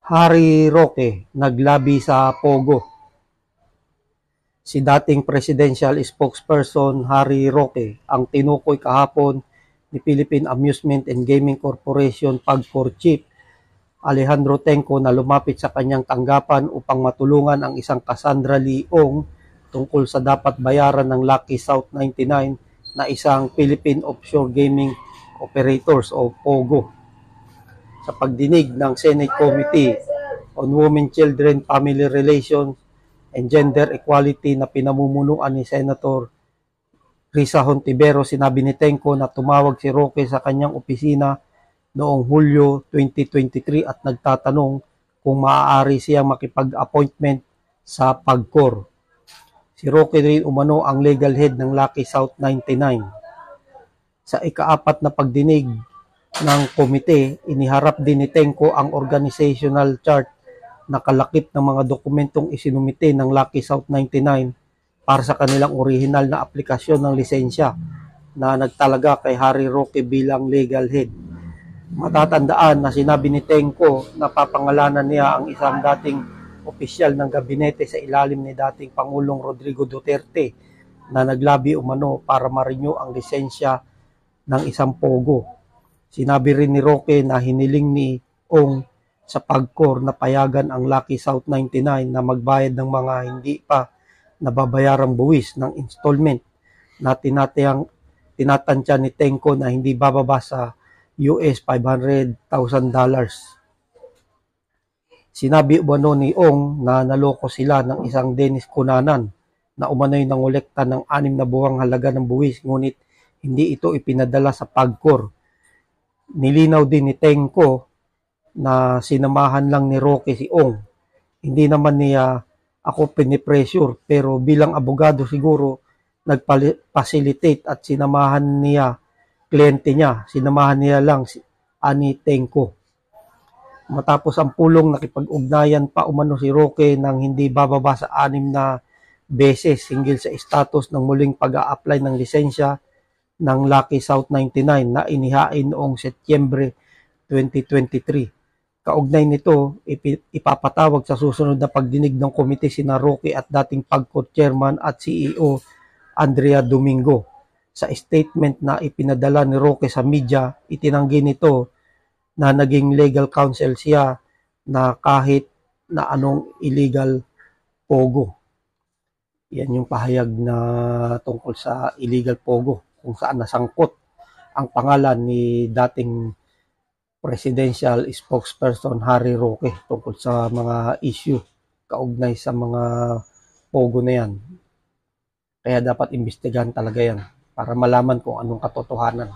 Harry Roque naglabi sa Pogo. Si dating presidential spokesperson Harry Roque ang tinukoy kahapon ni Philippine Amusement and Gaming Corporation PAGCOR Chief Alejandro Tenco na lumapit sa kanyang tanggapan upang matulungan ang isang Cassandra Leong tungkol sa dapat bayaran ng Lucky South 99 na isang Philippine Offshore Gaming Operators o POGO. Sa pagdinig ng Senate Committee on Women, Children, Family Relations, and Gender Equality na pinamumunuan ni Senator Risa Hontiveros, sinabi ni Tenco na tumawag si Roque sa kanyang opisina noong Hulyo 2023 at nagtatanong kung maaari siyang makipag-appointment sa PAGCOR. Si Roque rin umano ang legal head ng Lucky South 99. Sa ikaapat na pagdinig ng komite, iniharap din ni Tenco ang organizational chart na kalakip ng mga dokumentong isinumite ng Lucky South 99 para sa kanilang orihinal na aplikasyon ng lisensya na nagtalaga kay Harry Roque bilang legal head. Matatandaan na sinabi ni Tenco na papangalanan niya ang isang dating opisyal ng gabinete sa ilalim ni dating Pangulong Rodrigo Duterte na naglabi umano para ma-renew ang lisensya ng isang POGO. Sinabi rin ni Roque na hiniling ni Ong sa PAGCOR na payagan ang Lucky South 99 na magbayad ng mga hindi pa nababayarang buwis ng installment na tinatantya ni Tenco na hindi bababa sa US $500,000. Sinabi umano ni Ong na naloko sila ng isang Dennis Cunanan na umano'y nangolekta ng 6 na buwang halaga ng buwis ngunit hindi ito ipinadala sa PAGCOR. Nilinaw din ni Tenco na sinamahan lang ni Roque si Ong. Hindi naman niya ako pinipressure pero bilang abogado siguro nag-facilitate at sinamahan niya kliyente niya. Sinamahan niya lang si Ani Tenco. Matapos ang pulong, nakipag-ugnayan pa umano si Roque nang hindi bababa sa 6 na beses hinggil sa status ng muling pag-a-apply ng lisensya ng Lucky South 99 na inihain noong Setyembre 2023. Kaugnay nito, ipapatawag sa susunod na pagdinig ng komite sina Roque at dating PAGCOR Chairman at CEO Andrea Domingo. Sa statement na ipinadala ni Roque sa media, itinanggi nito na naging legal counsel siya na kahit na anong illegal POGO. Yan yung pahayag na tungkol sa illegal POGO kung saan nasangkot ang pangalan ni dating presidential spokesperson Harry Roque tungkol sa mga issue kaugnay sa mga POGO na yan. Kaya dapat imbestigahan talaga yan para malaman kung anong katotohanan.